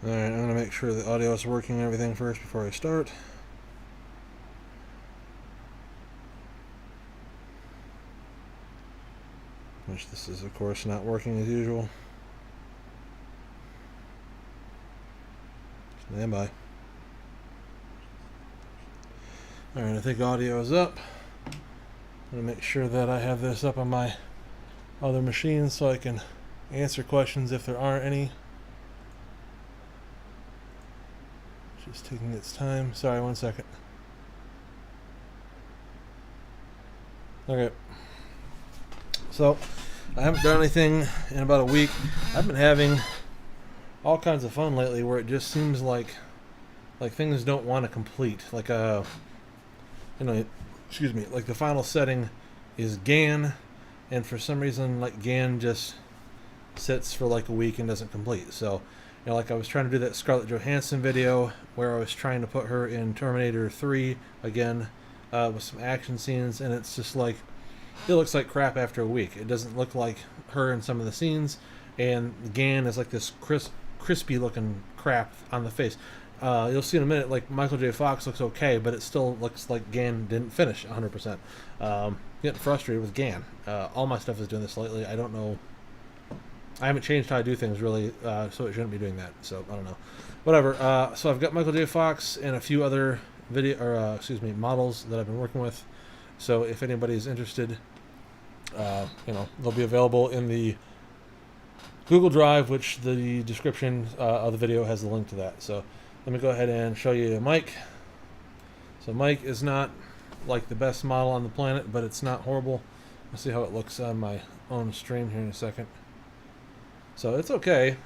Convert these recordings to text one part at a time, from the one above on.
Alright, I'm going to make sure the audio is working and everything first before I start. Which this is, of course, not working as usual. Stand by. Alright, I think audio is up. I'm going to make sure that I have this up on my other machine so I can answer questions if there are any. Just taking its time. Sorry, 1 second. Okay. So, I haven't done anything in about a week. I've been having all kinds of fun lately where it just seems like things don't want to complete. Like excuse me, like the final setting is GAN, and for some reason like GAN just sits for like a week and doesn't complete. So, like I was trying to do that Scarlett Johansson video where I was trying to put her in Terminator 3 again with some action scenes, and it's just like, it looks like crap after a week. It doesn't look like her in some of the scenes, and GAN is like this crispy looking crap on the face. You'll see in a minute, like Michael J. Fox looks okay, but it still looks like GAN didn't finish 100%. Getting frustrated with GAN. All my stuff is doing this lately. I don't know. I haven't changed how I do things really, so it shouldn't be doing that. So I don't know. Whatever. So I've got Michael J. Fox and a few other models that I've been working with. So if anybody's interested, they'll be available in the Google Drive, which the description of the video has the link to that. So let me go ahead and show you Mike. So Mike is not like the best model on the planet, but it's not horrible. Let's see how it looks on my own stream here in a second. So it's okay.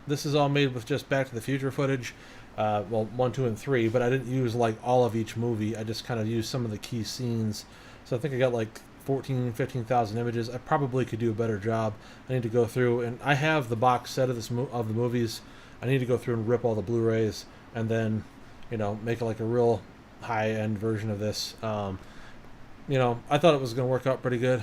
This is all made with just Back to the Future footage. Well, 1, 2, and 3, but I didn't use like all of each movie. I just kind of used some of the key scenes. So I think I got like 15,000 images. I probably could do a better job. I need to go through, and I have the box set of of the movies. I need to go through and rip all the Blu-rays and then, make it like a real high-end version of this. I thought it was going to work out pretty good.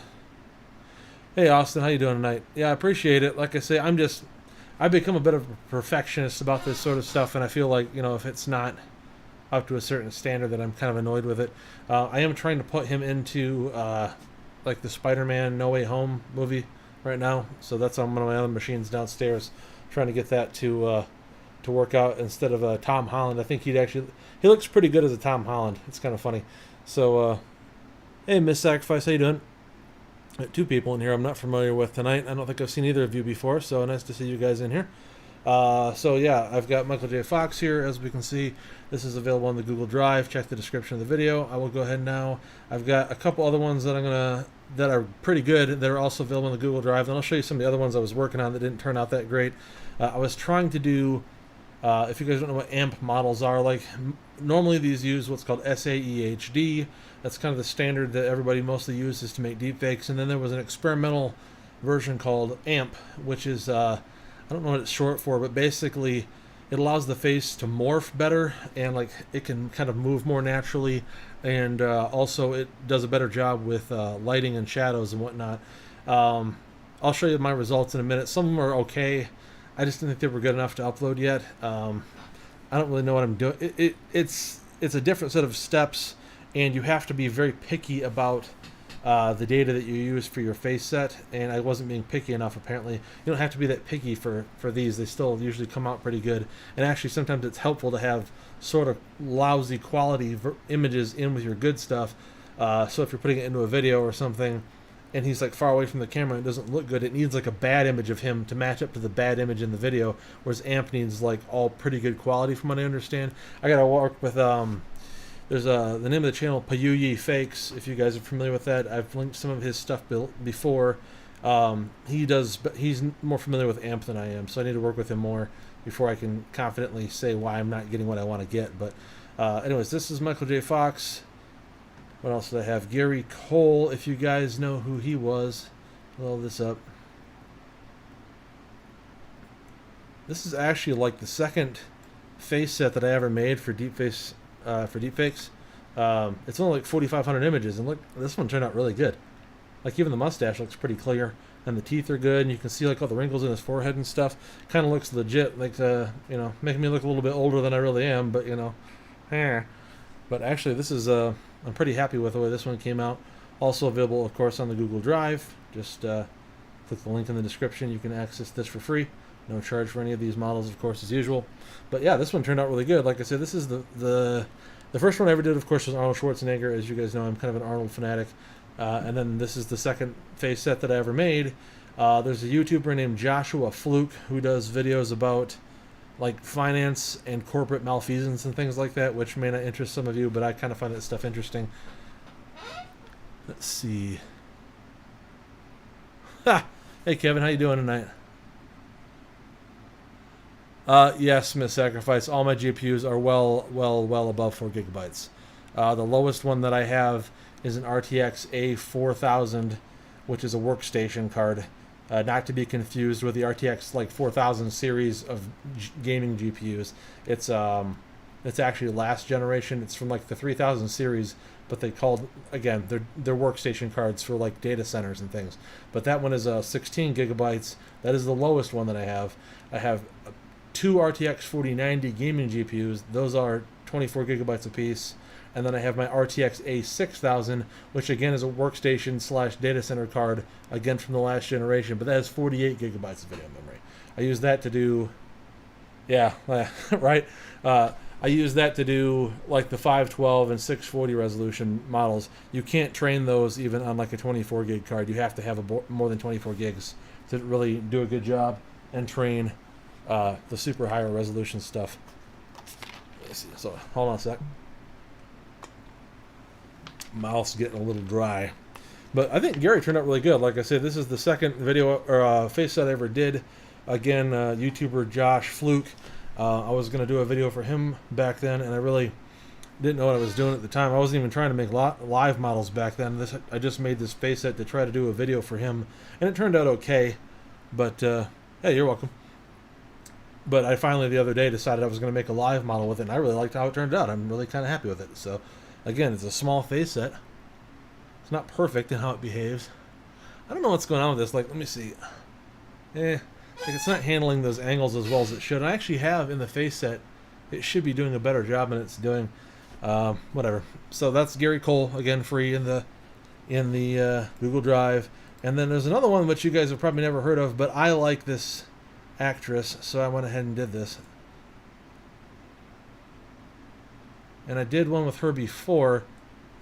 Hey Austin, how you doing tonight? Yeah, I appreciate it. Like I say, I've become a bit of a perfectionist about this sort of stuff, and I feel like, if it's not up to a certain standard, that I'm kind of annoyed with it. I am trying to put him into like the Spider-Man No Way Home movie right now, so that's on one of my other machines downstairs, trying to get that to work out instead of Tom Holland. I think he looks pretty good as a Tom Holland. It's kind of funny. So, hey Miss Sacrifice, how you doing? 2 people in here I'm not familiar with tonight. I don't think I've seen either of you before, so nice to see you guys in here. So yeah, I've got Michael J. Fox here, as we can see. This is available on the Google Drive. Check the description of the video. I will go ahead now. I've got a couple other ones that that are pretty good that are also available on the Google Drive. Then I'll show you some of the other ones I was working on that didn't turn out that great. I was trying to do, if you guys don't know what AMP models are, like normally these use what's called SAEHD. That's kind of the standard that everybody mostly uses to make deepfakes. And then there was an experimental version called AMP, which is, I don't know what it's short for, but basically it allows the face to morph better, and like it can kind of move more naturally, and also it does a better job with lighting and shadows and whatnot. I'll show you my results in a minute. Some of them are okay. I just didn't think they were good enough to upload yet. I don't really know what I'm doing. It's a different set of steps, and you have to be very picky about the data that you use for your face set, and I wasn't being picky enough apparently. You don't have to be that picky for these. They still usually come out pretty good, and actually sometimes it's helpful to have sort of lousy quality images in with your good stuff. So if you're putting it into a video or something and he's like far away from the camera and it doesn't look good, it needs like a bad image of him to match up to the bad image in the video, whereas AMP needs like all pretty good quality from what I understand. I gotta work with there's the name of the channel, Payuyi Fakes, if you guys are familiar with that. I've linked some of his stuff before. He's more familiar with AMP than I am, so I need to work with him more before I can confidently say why I'm not getting what I want to get. But anyways, this is Michael J. Fox. What else did I have? Gary Cole, if you guys know who he was. Load this up. This is actually like the second face set that I ever made for Deepface. For deepfakes. It's only like 4,500 images, and look, this one turned out really good. Like even the mustache looks pretty clear, and the teeth are good, and you can see like all the wrinkles in his forehead and stuff. Kind of looks legit, like making me look a little bit older than I really am, but But actually, this is I'm pretty happy with the way this one came out. Also available, of course, on the Google Drive. Just click the link in the description. You can access this for free. No charge for any of these models, of course, as usual. But yeah, this one turned out really good. Like I said, this is the first one I ever did, of course, was Arnold Schwarzenegger. As you guys know, I'm kind of an Arnold fanatic. And then this is the second face set that I ever made. There's a YouTuber named Joshua Fluke who does videos about like finance and corporate malfeasance and things like that, which may not interest some of you, but I kind of find that stuff interesting. Let's see. Ha! Hey Kevin, how you doing tonight? Yes, Miss Sacrifice. All my GPUs are well above 4 gigabytes. The lowest one that I have is an RTX A4000, which is a workstation card. Not to be confused with the RTX like 4000 series of gaming GPUs. It's actually last generation. It's from like the 3000 series, but they called, again, they're workstation cards for like data centers and things. But that one is 16 gigabytes. That is the lowest one that I have. I have 2 RTX 4090 gaming GPUs. Those are 24 gigabytes apiece. And then I have my RTX A6000, which again is a workstation / data center card, again from the last generation, but that has 48 gigabytes of video memory. I use that to do, right? I use that to do like the 512 and 640 resolution models. You can't train those even on like a 24 gig card. You have to have more than 24 gigs to really do a good job and train the super higher resolution stuff. Let's see. So hold on a sec. Mouth's getting a little dry, but I think Gary turned out really good. Like I said, this is the second video or face set I ever did. Again, YouTuber Josh Fluke. I was going to do a video for him back then, and I really didn't know what I was doing at the time. I wasn't even trying to make live models back then. I just made this face set to try to do a video for him, and it turned out okay. But hey, you're welcome. But I finally the other day decided I was going to make a live model with it, and I really liked how it turned out. I'm really kind of happy with it. So again, it's a small face set. It's not perfect in how it behaves. I don't know what's going on with this. Like, let me see. Like it's not handling those angles as well as it should. I actually have in the face set. It should be doing a better job than it's doing. Whatever. So that's Gary Cole, again, free in the Google Drive. And then there's another one which you guys have probably never heard of, but I like this actress, so I went ahead and did this. And I did one with her before,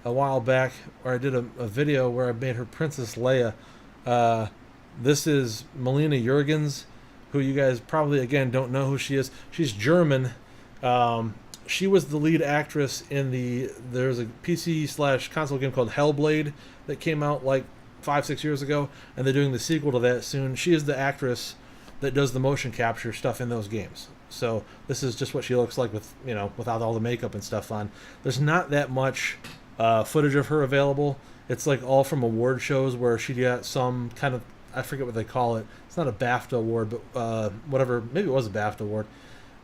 a while back, where I did a video where I made her Princess Leia. This is Melina Jurgens, who you guys probably, again, don't know who she is. She's German. She was the lead actress in there's a PC/console game called Hellblade that came out like 5-6 years ago, and they're doing the sequel to that soon. She is the actress that does the motion capture stuff in those games. So this is just what she looks like with, without all the makeup and stuff on. There's not that much footage of her available. It's like all from award shows where she got some kind of, I forget what they call it. It's not a BAFTA award, but whatever. Maybe it was a BAFTA award.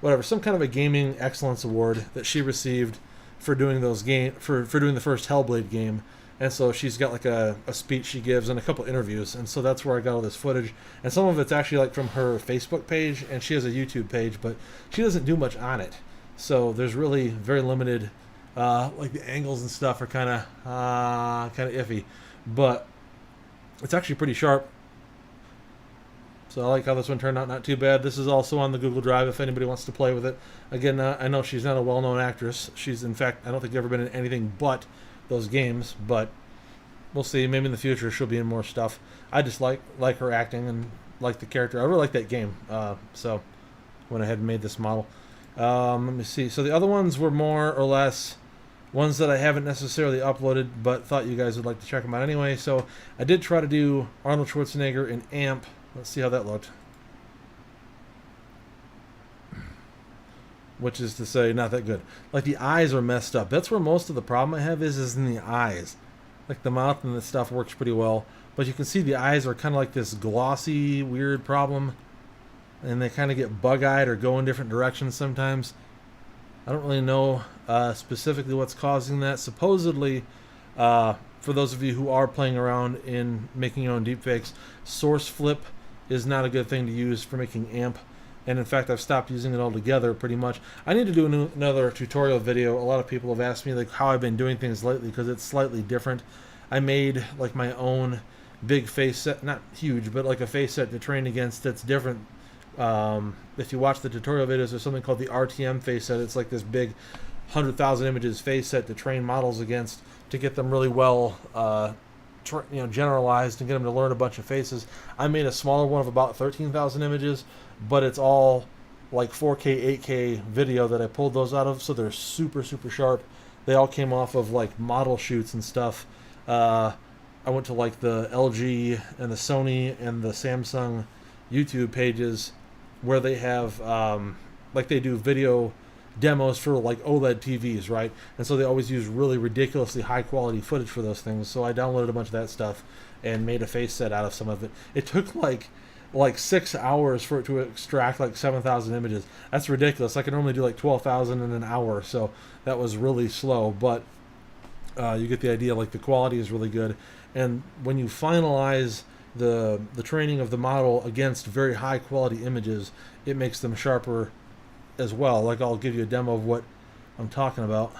Whatever, some kind of a gaming excellence award that she received for doing those for doing the first Hellblade game. And so she's got like a speech she gives and a couple interviews, and so that's where I got all this footage. And some of it's actually like from her Facebook page, and she has a YouTube page, but she doesn't do much on it. So there's really very limited, like the angles and stuff are kind of iffy, but it's actually pretty sharp. So I like how this one turned out, not too bad. This is also on the Google Drive if anybody wants to play with it. Again, I know she's not a well-known actress. She's, in fact, I don't think ever been in anything but those games, but we'll see. Maybe in the future she'll be in more stuff. I just like her acting and like the character. I really like that game, so went ahead and made this model. Let me see. So the other ones were more or less ones that I haven't necessarily uploaded, but thought you guys would like to check them out anyway. So I did try to do Arnold Schwarzenegger in AMP. Let's see how that looked. Which is to say, not that good. Like, the eyes are messed up. That's where most of the problem I have is in the eyes. Like, the mouth and the stuff works pretty well. But you can see the eyes are kind of like this glossy, weird problem. And they kind of get bug-eyed or go in different directions sometimes. I don't really know specifically what's causing that. Supposedly, for those of you who are playing around in making your own deepfakes, source flip is not a good thing to use for making AMP. And in fact, I've stopped using it altogether pretty much. I need to do another tutorial video. A lot of people have asked me like how I've been doing things lately because it's slightly different. I made like my own big face set, not huge, but like a face set to train against that's different. If you watch the tutorial videos, there's something called the RTM face set. It's like this big 100,000 images face set to train models against to get them really well generalized and get them to learn a bunch of faces. I made a smaller one of about 13,000 images, but it's all like 4K, 8K video that I pulled those out of, so they're super, super sharp. They all came off of like model shoots and stuff. I went to like the LG and the Sony and the Samsung YouTube pages where they have like they do video demos for like OLED TVs, right? And so they always use really ridiculously high quality footage for those things. So I downloaded a bunch of that stuff and made a face set out of some of it. It took like 6 hours for it to extract like 7,000 images. That's ridiculous. I can normally do like 12,000 in an hour, so that was really slow, but you get the idea. Like the quality is really good, and when you finalize the training of the model against very high quality images, it makes them sharper as well. Like I'll give you a demo of what I'm talking about.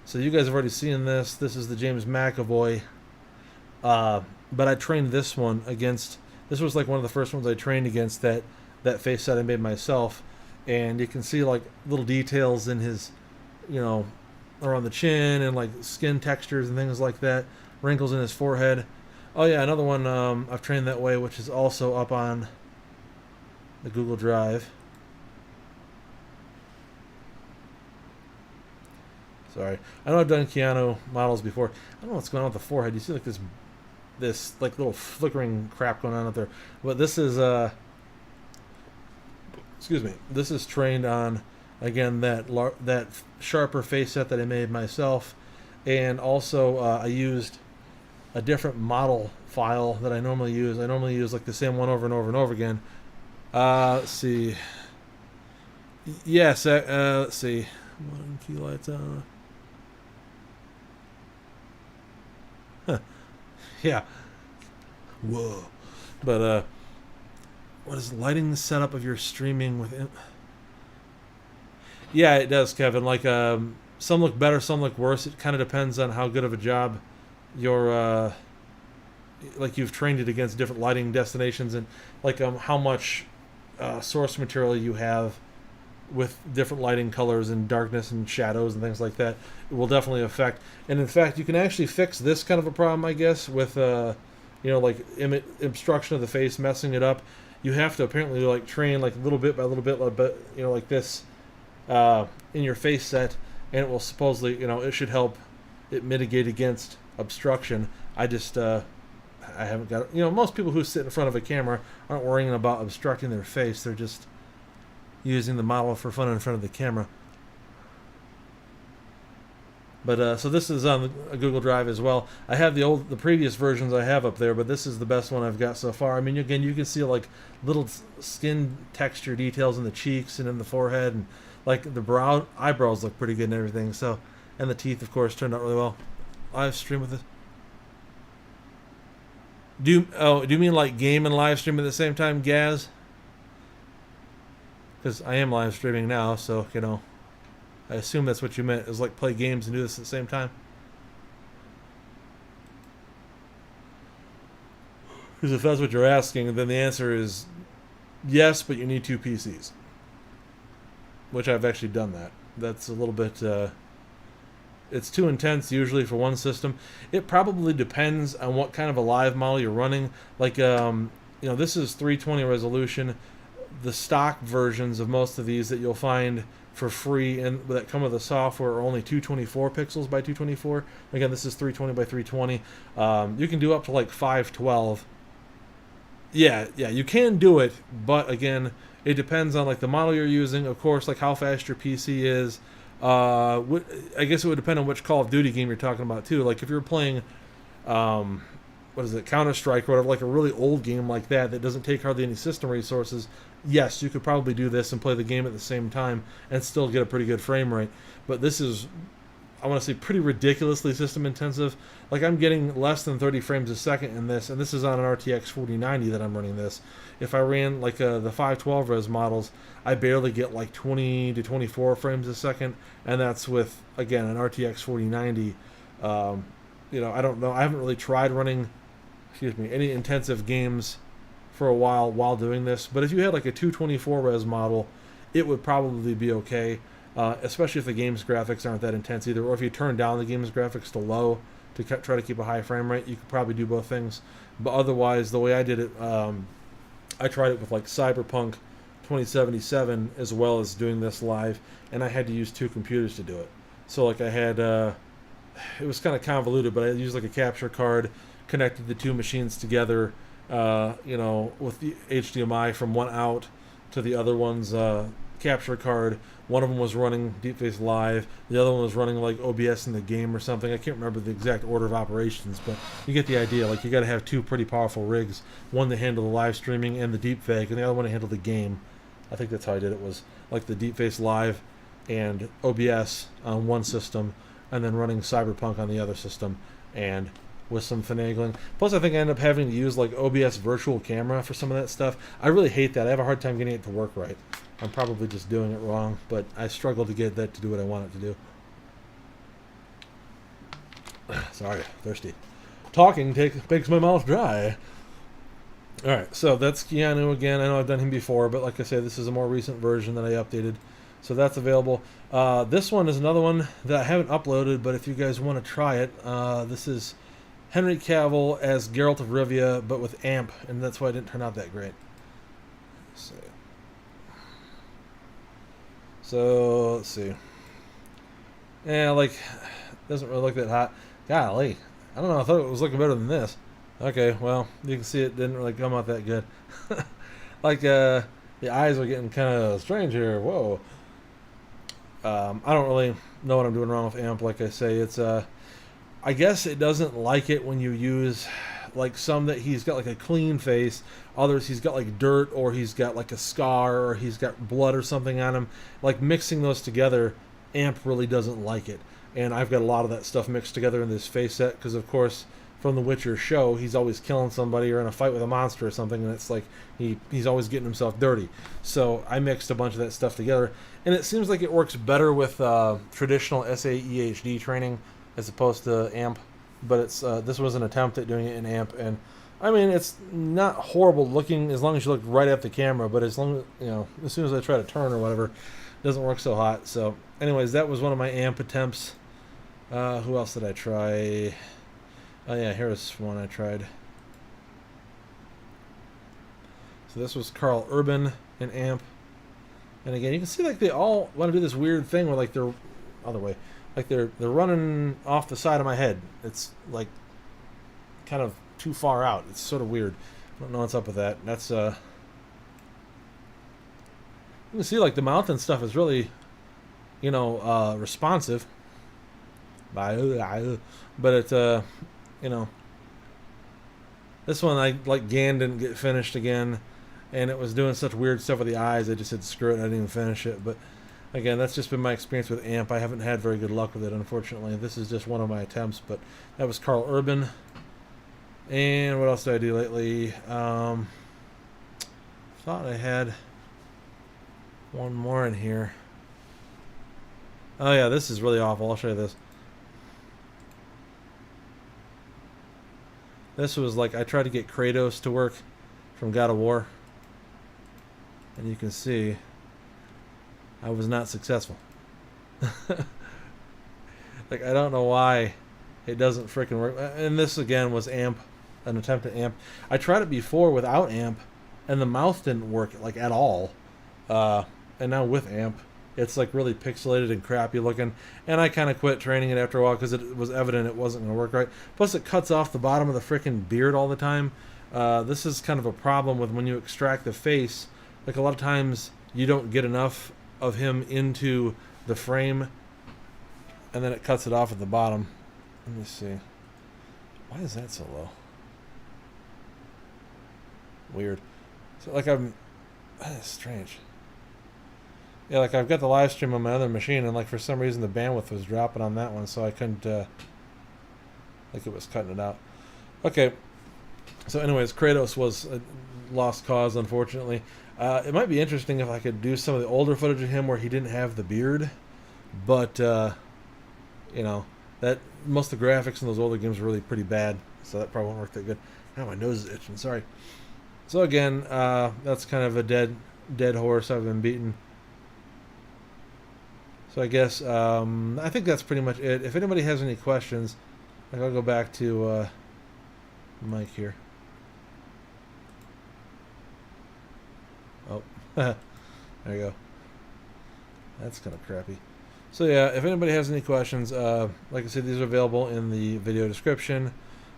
So you guys have already seen this. This is the James McAvoy. But I trained this one against, this was like one of the first ones I trained against that face set I made myself. And you can see like little details in his, around the chin and like skin textures and things like that. Wrinkles in his forehead. Oh yeah, another one I've trained that way, which is also up on the Google Drive. Sorry. I know I've done Keanu models before. I don't know what's going on with the forehead. You see like this like little flickering crap going on up there. But this is excuse me. This is trained on, again, that sharper face set that I made myself, and also I used a different model file that I normally use. I normally use like the same one over and over and over again. Let's see. Yes, let's see. One key lights on. Huh. Yeah. Whoa. But what is lighting the setup of your streaming with it? Yeah, it does, Kevin. Like some look better, some look worse. It kind of depends on how good of a job you've trained it against different lighting destinations, and like how much source material you have with different lighting colors and darkness and shadows and things like that. It will definitely affect. And in fact, you can actually fix this kind of a problem, I guess, with like obstruction of the face, messing it up. You have to apparently like train like little bit by little bit, like this in your face set, and it will supposedly, it should help it mitigate against obstruction. I just I haven't got it. Most people who sit in front of a camera aren't worrying about obstructing their face. They're just using the model for fun in front of the camera. But so this is on a Google Drive as well. I have the previous versions I have up there, but this is the best one I've got so far. I mean, again, you can see like little skin texture details in the cheeks and in the forehead, and like the eyebrows look pretty good and everything. So, and the teeth, of course, turned out really well. Live stream with this. Do you mean like game and live stream at the same time, Gaz? Because I am live streaming now, so I assume that's what you meant, is like play games and do this at the same time. Because if that's what you're asking, then the answer is yes, but you need 2 PCs. Which I've actually done that. That's a little bit it's too intense usually for one system. It probably depends on what kind of a live model you're running. Like this is 320 resolution. The stock versions of most of these that you'll find for free and that come with the software are only 224 pixels by 224. Again, this is 320 by 320. You can do up to like 512. Yeah, you can do it, but again, it depends on like the model you're using, of course, like how fast your PC is. I guess it would depend on which Call of Duty game you're talking about too. Like if you're playing Counter-Strike or whatever, like a really old game like that doesn't take hardly any system resources, yes, you could probably do this and play the game at the same time and still get a pretty good frame rate. But this is I want to say pretty ridiculously system intensive. Like I'm getting less than 30 frames a second in this, and this is on an RTX 4090 that I'm running this. If I ran like the 512 res models, I barely get like 20 to 24 frames a second, and that's with again an RTX 4090. You know, I don't know. I haven't really tried running, excuse me, any intensive games for a while doing this. But if you had like a 224 res model, it would probably be okay. Especially if the game's graphics aren't that intense either, or if you turn down the game's graphics to low to try to keep a high frame rate, you could probably do both things. But otherwise, the way I did it, I tried it with like Cyberpunk 2077 as well as doing this live, and I had to use two computers to do it. So like I had, it was kind of convoluted, but I used like a capture card, connected the two machines together, you know, with the HDMI from one out to the other one's capture card. One of them was running Deepfacelab. The other one was running like OBS in the game or something. I can't remember the exact order of operations, but you get the idea. Like you got to have two pretty powerful rigs, one to handle the live streaming and the deepfake, and the other one to handle the game. I think that's how I did it. Was like the Deepfacelab and OBS on one system, and then running Cyberpunk on the other system, and with some finagling. Plus, I think I ended up having to use like OBS virtual camera for some of that stuff. I really hate that. I have a hard time getting it to work right. I'm probably just doing it wrong, but I struggle to get that to do what I want it to do. Sorry, thirsty. Talking makes my mouth dry. Alright, so that's Keanu again. I know I've done him before, but like I said, this is a more recent version that I updated. So that's available. This one is another one that I haven't uploaded, but if you guys want to try it, this is Henry Cavill as Geralt of Rivia, but with AMP, and that's why it didn't turn out that great. So let's see. Yeah, like, doesn't really look that hot. Golly, I don't know. I thought it was looking better than this. Okay, well, you can see it didn't really come out that good. Like, the eyes are getting kind of strange here. Whoa. I don't really know what I'm doing wrong with AMP. Like I say, it's I guess it doesn't like it when you use like some that he's got like a clean face, others he's got like dirt, or he's got like a scar, or he's got blood or something on him. Like mixing those together, AMP really doesn't like it. And I've got a lot of that stuff mixed together in this face set because, of course, from the Witcher show, he's always killing somebody or in a fight with a monster or something, and it's like he's always getting himself dirty. So I mixed a bunch of that stuff together, and it seems like it works better with traditional SAEHD training as opposed to AMP. But it's this was an attempt at doing it in AMP, and I mean it's not horrible looking as long as you look right at the camera. But as long as as soon as I try to turn or whatever, it doesn't work so hot. So, anyways, that was one of my AMP attempts. Who else did I try? Oh yeah, here's one I tried. So this was Carl Urban in AMP, and again you can see like they all want to do this weird thing where like they're other way. Like they're running off the side of my head. It's like kind of too far out. It's sort of weird. I don't know what's up with that. That's you can see like the mouth and stuff is really, responsive. But it's this one I like GAN didn't get finished again, and it was doing such weird stuff with the eyes. I just said screw it. I didn't even finish it, but. Again, that's just been my experience with AMP. I haven't had very good luck with it, unfortunately. This is just one of my attempts, but that was Carl Urban. And what else did I do lately? Thought I had one more in here. Oh yeah, this is really awful. I'll show you this. This was like, I tried to get Kratos to work from God of War. And you can see I was not successful. Like, I don't know why it doesn't freaking work. And this, again, was AMP, an attempt at AMP. I tried it before without AMP, and the mouth didn't work, like, at all. And now with AMP, it's, like, really pixelated and crappy looking. And I kind of quit training it after a while because it was evident it wasn't going to work right. Plus, it cuts off the bottom of the freaking beard all the time. This is kind of a problem with when you extract the face. Like, a lot of times you don't get enough of him into the frame, and then it cuts it off at the bottom. Let me see. Why is that so low? Weird. So like that's strange. Yeah, like I've got the live stream on my other machine, and like for some reason the bandwidth was dropping on that one, so I couldn't. Like it was cutting it out. Okay. So, anyways, Kratos was a lost cause, unfortunately. It might be interesting if I could do some of the older footage of him where he didn't have the beard, but you know, that most of the graphics in those older games were really pretty bad, so that probably won't work that good. Now my nose is itching. Sorry. So again, that's kind of a dead horse I've been beaten. So I guess I think that's pretty much it. If anybody has any questions, like I'll go back to Mike here. Oh, there you go. That's kind of crappy. So yeah, if anybody has any questions, like I said, these are available in the video description.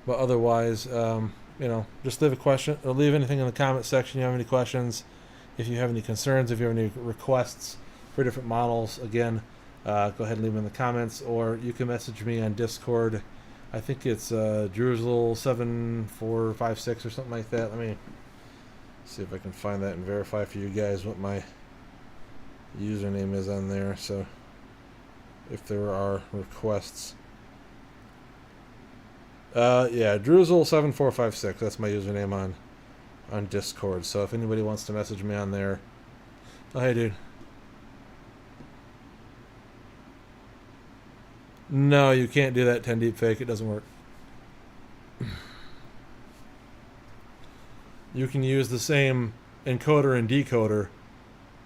But otherwise, you know, just leave a question or leave anything in the comment section. If you have any questions, if you have any concerns, if you have any requests for different models, again, go ahead and leave them in the comments, or you can message me on Discord. I think it's Druzel7456 or something like that. Let me see if I can find that and verify for you guys what my username is on there. So if there are requests, yeah, Druzel7456. That's my username on Discord. So if anybody wants to message me on there, oh hey dude. No, you can't do that 10 Deepfake. It doesn't work. You can use the same encoder and decoder,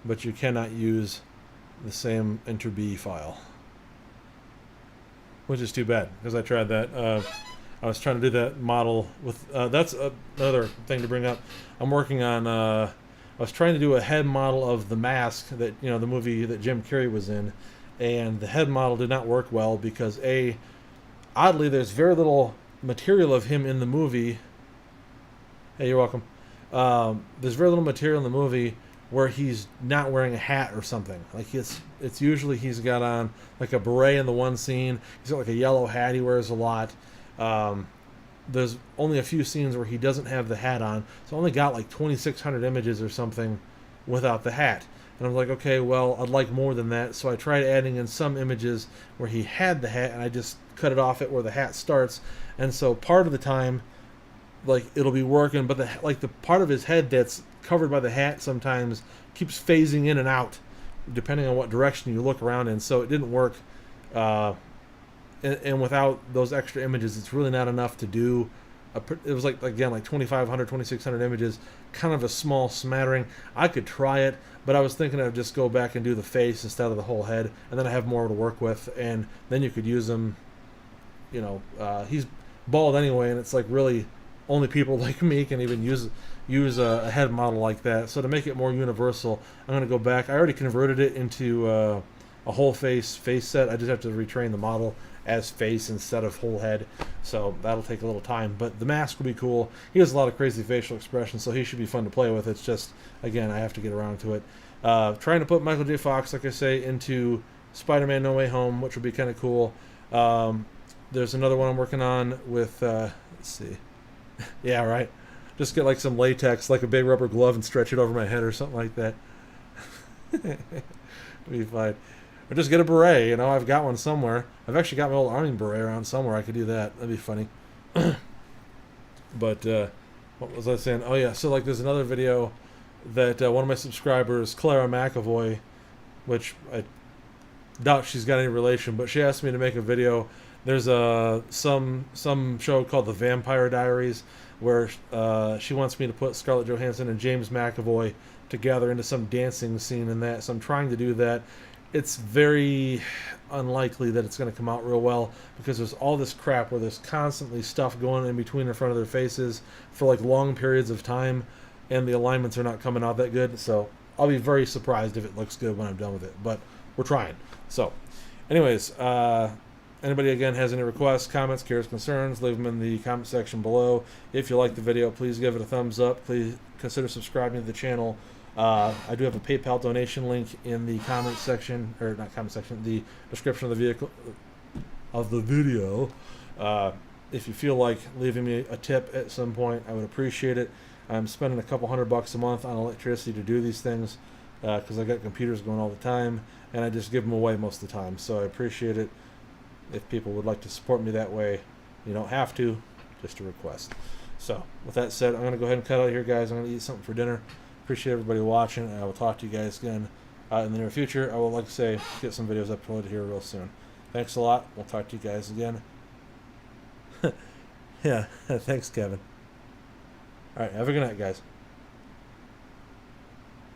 but you cannot use the same enter-B file. Which is too bad, because I tried that. I was trying to do that model with... that's another thing to bring up. I'm working on... I was trying to do a head model of The Mask, that, you know, the movie that Jim Carrey was in. And the head model did not work well because oddly, there's very little material of him in the movie. Hey, you're welcome. There's very little material in the movie where he's not wearing a hat or something. Like it's usually he's got on like a beret in the one scene. He's got like a yellow hat he wears a lot. There's only a few scenes where he doesn't have the hat on. So I only got like 2,600 images or something without the hat. And I'm like, okay, well, I'd like more than that. So I tried adding in some images where he had the hat, and I just cut it off at where the hat starts. And so part of the time, like, it'll be working, but the part of his head that's covered by the hat sometimes keeps phasing in and out, depending on what direction you look around in. So it didn't work. And without those extra images, it's really not enough to do. It was like, again, like 2,500, 2,600 images, kind of a small smattering. I could try it, but I was thinking I'd just go back and do the face instead of the whole head, and then I have more to work with, and then you could use them, you know, he's bald anyway, and it's like really only people like me can even use a head model like that. So to make it more universal, I'm going to go back. I already converted it into a whole face set. I just have to retrain the model as face instead of whole head, so that'll take a little time, but the mask will be cool. He has a lot of crazy facial expressions, so he should be fun to play with. It's just, again, I have to get around to it. Trying to put Michael J. Fox, like I say, into Spider-Man No Way Home, which would be kind of cool. There's another one I'm working on with let's see. Yeah, right, just get like some latex, like a big rubber glove, and stretch it over my head or something like that. It'll be fine. Or just get a beret, you know, I've got one somewhere. I've actually got my old army beret around somewhere. I could do that. That'd be funny. But, what was I saying? Oh, yeah, so, like, there's another video that one of my subscribers, Clara McAvoy, which I doubt she's got any relation, but she asked me to make a video. There's some show called The Vampire Diaries where she wants me to put Scarlett Johansson and James McAvoy together into some dancing scene in that, so I'm trying to do that. It's very unlikely that it's going to come out real well because there's all this crap where there's constantly stuff going in between in front of their faces for like long periods of time, and the alignments are not coming out that good. So I'll be very surprised if it looks good when I'm done with it, but we're trying. So anyways, anybody again has any requests, comments, cares, concerns, leave them in the comment section below. If you like the video, please give it a thumbs up. Please consider subscribing to the channel. I do have a PayPal donation link in the comment section, or not comment section, the description of the video. If you feel like leaving me a tip at some point, I would appreciate it. I'm spending a couple $100 a month on electricity to do these things. because I got computers going all the time, and I just give them away most of the time. So I appreciate it if people would like to support me that way. You don't have to, just a request. So with that said, I'm going to go ahead and cut out here, guys. I'm going to eat something for dinner. Appreciate everybody watching, and I will talk to you guys again in the near future. I will, like I say, get some videos uploaded here real soon. Thanks a lot. We'll talk to you guys again. Yeah, thanks, Kevin. All right, have a good night, guys.